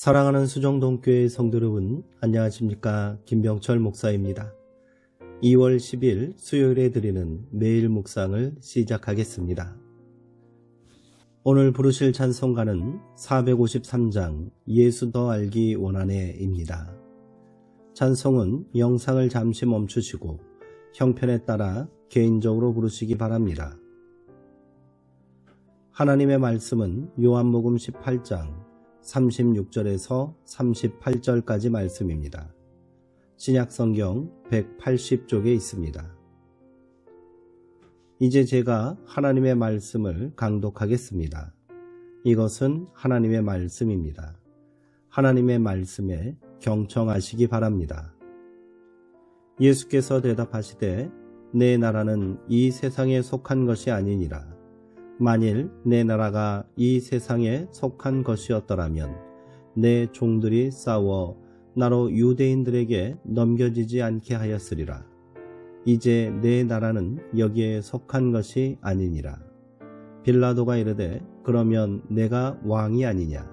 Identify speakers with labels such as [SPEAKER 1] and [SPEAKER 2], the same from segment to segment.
[SPEAKER 1] 사랑하는 수정동교회 성도 여러분, 안녕하십니까? 김병철 목사입니다. 2월 10일 수요일에 드리는 매일 묵상을 시작하겠습니다. 오늘 부르실 찬송가는 453장 예수 더 알기 원하네입니다. 찬송은 영상을 잠시 멈추시고 형편에 따라 개인적으로 부르시기 바랍니다. 하나님의 말씀은 요한복음 18장 36절에서 38절까지 말씀입니다. 신약성경 180쪽에 있습니다. 이제 제가 하나님의 말씀을 강독하겠습니다. 이것은 하나님의 말씀입니다. 하나님의 말씀에 경청하시기 바랍니다. 예수께서 대답하시되 내 나라는 이 세상에 속한 것이 아니니라. 만일 내 나라가 이 세상에 속한 것이었더라면 내 종들이 싸워 나로 유대인들에게 넘겨지지 않게 하였으리라. 이제 내 나라는 여기에 속한 것이 아니니라. 빌라도가 이르되 그러면 내가 왕이 아니냐?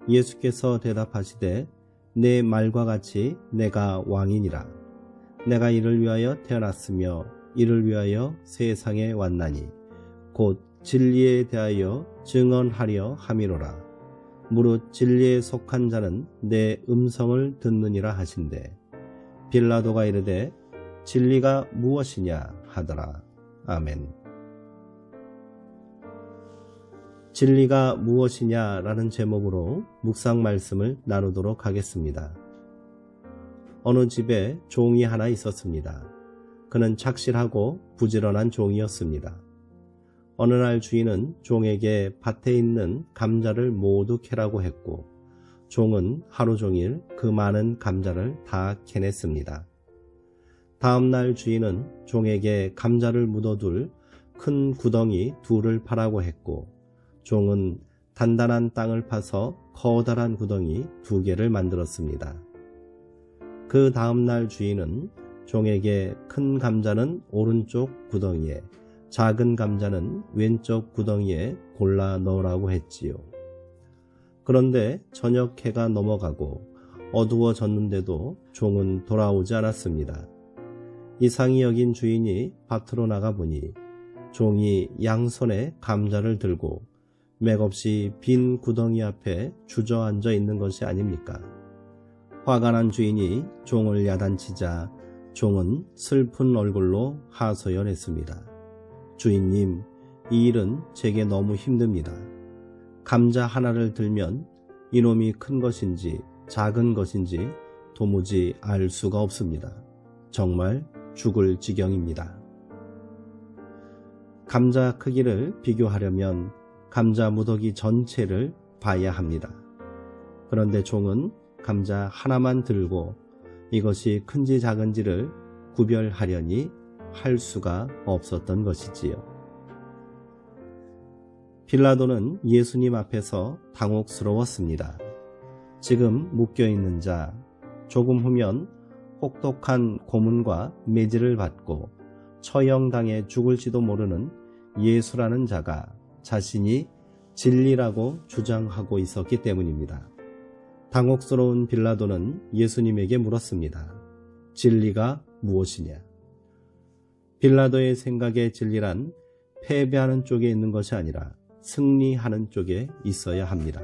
[SPEAKER 1] 예수께서 대답하시되 내 말과 같이 내가 왕이니라. 내가 이를 위하여 태어났으며 이를 위하여 세상에 왔나니 곧 진리에 대하여 증언하려 함이로라. 무릇 진리에 속한 자는 내 음성을 듣느니라 하신대. 빌라도가 이르되 진리가 무엇이냐 하더라. 아멘. 진리가 무엇이냐라는 제목으로 묵상 말씀을 나누도록 하겠습니다. 어느 집에 종이 하나 있었습니다. 그는 착실하고 부지런한 종이었습니다. 어느 날 주인은 종에게 밭에 있는 감자를 모두 캐라고 했고 종은 하루 종일 그 많은 감자를 다 캐냈습니다. 다음 날 주인은 종에게 감자를 묻어둘 큰 구덩이 둘을 파라고 했고 종은 단단한 땅을 파서 커다란 구덩이 2개를 만들었습니다. 그 다음 날 주인은 종에게 큰 감자는 오른쪽 구덩이에 작은 감자는 왼쪽 구덩이에 골라 넣으라고 했지요. 그런데 저녁 해가 넘어가고 어두워졌는데도 종은 돌아오지 않았습니다. 이상히 여긴 주인이 밭으로 나가보니 종이 양손에 감자를 들고 맥없이 빈 구덩이 앞에 주저앉아 있는 것이 아닙니까? 화가 난 주인이 종을 야단치자 종은 슬픈 얼굴로 하소연했습니다. 주인님, 이 일은 제게 너무 힘듭니다. 감자 하나를 들면 이놈이 큰 것인지 작은 것인지 도무지 알 수가 없습니다. 정말 죽을 지경입니다. 감자 크기를 비교하려면 감자 무더기 전체를 봐야 합니다. 그런데 종은 감자 하나만 들고 이것이 큰지 작은지를 구별하려니 할 수가 없었던 것이지요. 빌라도는 예수님 앞에서 당혹스러웠습니다. 지금 묶여있는 자, 조금 후면 혹독한 고문과 매질을 받고 처형당해 죽을지도 모르는 예수라는 자가 자신이 진리라고 주장하고 있었기 때문입니다. 당혹스러운 빌라도는 예수님에게 물었습니다. 진리가 무엇이냐? 빌라도의 생각의 진리란 패배하는 쪽에 있는 것이 아니라 승리하는 쪽에 있어야 합니다.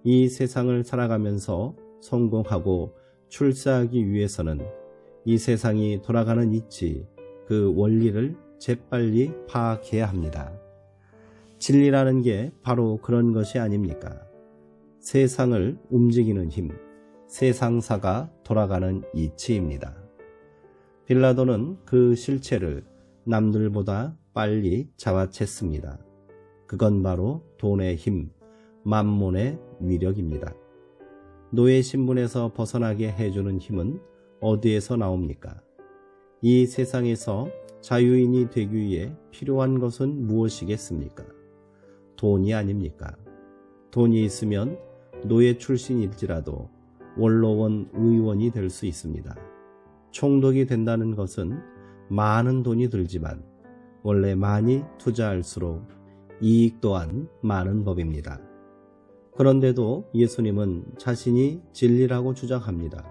[SPEAKER 1] 이 세상을 살아가면서 성공하고 출세하기 위해서는 이 세상이 돌아가는 이치, 그 원리를 재빨리 파악해야 합니다. 진리라는 게 바로 그런 것이 아닙니까? 세상을 움직이는 힘, 세상사가 돌아가는 이치입니다. 빌라도는 그 실체를 남들보다 빨리 잡아챘습니다. 그건 바로 돈의 힘, 만몬의 위력입니다. 노예 신분에서 벗어나게 해주는 힘은 어디에서 나옵니까? 이 세상에서 자유인이 되기 위해 필요한 것은 무엇이겠습니까? 돈이 아닙니까? 돈이 있으면 노예 출신일지라도 원로원 의원이 될 수 있습니다. 총독이 된다는 것은 많은 돈이 들지만 원래 많이 투자할수록 이익 또한 많은 법입니다. 그런데도 예수님은 자신이 진리라고 주장합니다.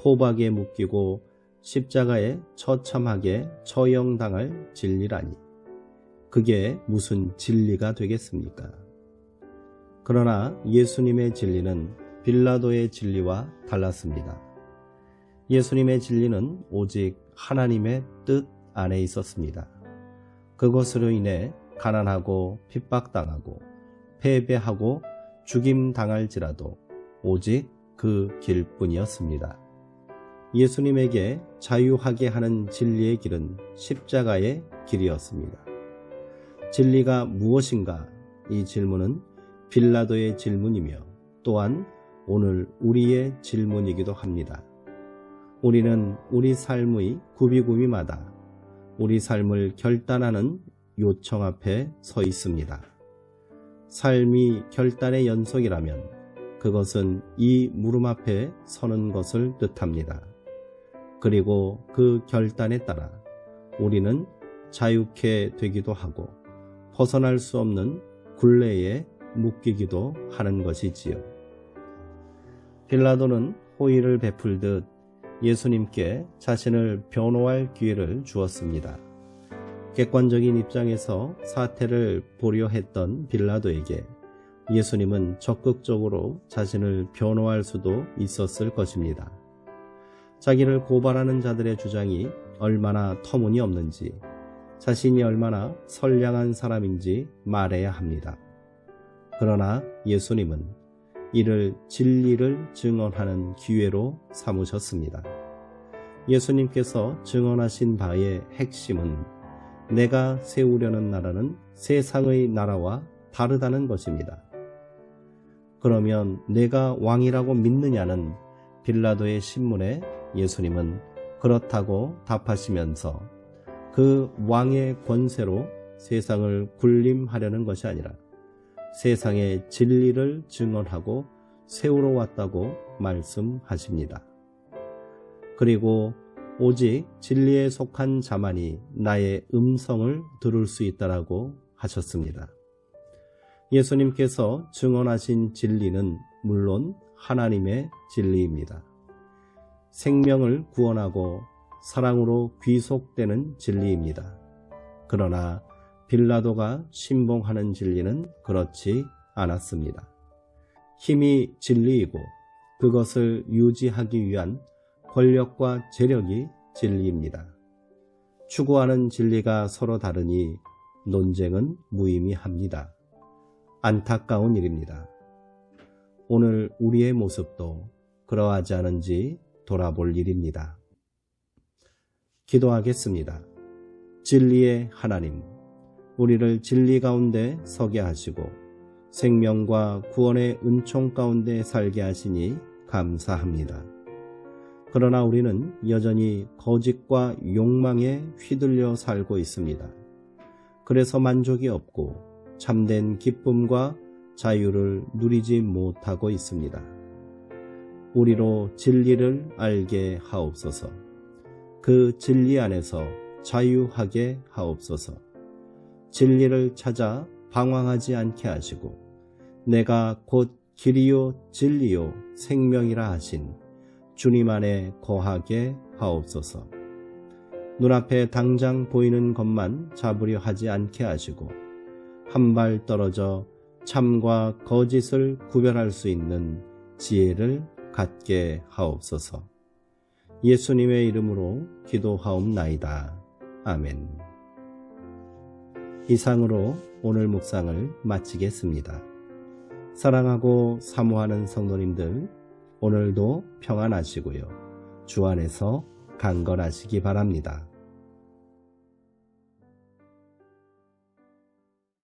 [SPEAKER 1] 포박에 묶이고 십자가에 처참하게 처형당할 진리라니. 그게 무슨 진리가 되겠습니까? 그러나 예수님의 진리는 빌라도의 진리와 달랐습니다. 예수님의 진리는 오직 하나님의 뜻 안에 있었습니다. 그것으로 인해 가난하고 핍박당하고 패배하고 죽임당할지라도 오직 그 길뿐이었습니다. 예수님에게 자유하게 하는 진리의 길은 십자가의 길이었습니다. 진리가 무엇인가? 이 질문은 빌라도의 질문이며 또한 오늘 우리의 질문이기도 합니다. 우리는 우리 삶의 구비구비마다 우리 삶을 결단하는 요청 앞에 서 있습니다. 삶이 결단의 연속이라면 그것은 이 물음 앞에 서는 것을 뜻합니다. 그리고 그 결단에 따라 우리는 자유케 되기도 하고 벗어날 수 없는 굴레에 묶이기도 하는 것이지요. 빌라도는 호의를 베풀듯 예수님께 자신을 변호할 기회를 주었습니다. 객관적인 입장에서 사태를 보려 했던 빌라도에게 예수님은 적극적으로 자신을 변호할 수도 있었을 것입니다. 자기를 고발하는 자들의 주장이 얼마나 터무니없는지, 자신이 얼마나 선량한 사람인지 말해야 합니다. 그러나 예수님은 이를 진리를 증언하는 기회로 삼으셨습니다. 예수님께서 증언하신 바의 핵심은 내가 세우려는 나라는 세상의 나라와 다르다는 것입니다. 그러면 내가 왕이라고 믿느냐는 빌라도의 신문에 예수님은 그렇다고 답하시면서 그 왕의 권세로 세상을 군림하려는 것이 아니라 세상의 진리를 증언하고 세우러 왔다고 말씀하십니다. 그리고 오직 진리에 속한 자만이 나의 음성을 들을 수 있다라고 하셨습니다. 예수님께서 증언하신 진리는 물론 하나님의 진리입니다. 생명을 구원하고 사랑으로 귀속되는 진리입니다. 그러나 빌라도가 신봉하는 진리는 그렇지 않았습니다. 힘이 진리이고 그것을 유지하기 위한 권력과 재력이 진리입니다. 추구하는 진리가 서로 다르니 논쟁은 무의미합니다. 안타까운 일입니다. 오늘 우리의 모습도 그러하지 않은지 돌아볼 일입니다. 기도하겠습니다. 진리의 하나님, 우리를 진리 가운데 서게 하시고 생명과 구원의 은총 가운데 살게 하시니 감사합니다. 그러나 우리는 여전히 거짓과 욕망에 휘둘려 살고 있습니다. 그래서 만족이 없고 참된 기쁨과 자유를 누리지 못하고 있습니다. 우리로 진리를 알게 하옵소서. 그 진리 안에서 자유하게 하옵소서. 진리를 찾아 방황하지 않게 하시고 내가 곧 길이요 진리요 생명이라 하신 주님 안에 거하게 하옵소서. 눈앞에 당장 보이는 것만 잡으려 하지 않게 하시고 한 발 떨어져 참과 거짓을 구별할 수 있는 지혜를 갖게 하옵소서. 예수님의 이름으로 기도하옵나이다. 아멘. 이상으로 오늘 묵상을 마치겠습니다. 사랑하고 사모하는 성도님들, 오늘도 평안하시고요. 주 안에서 강건하시기 바랍니다.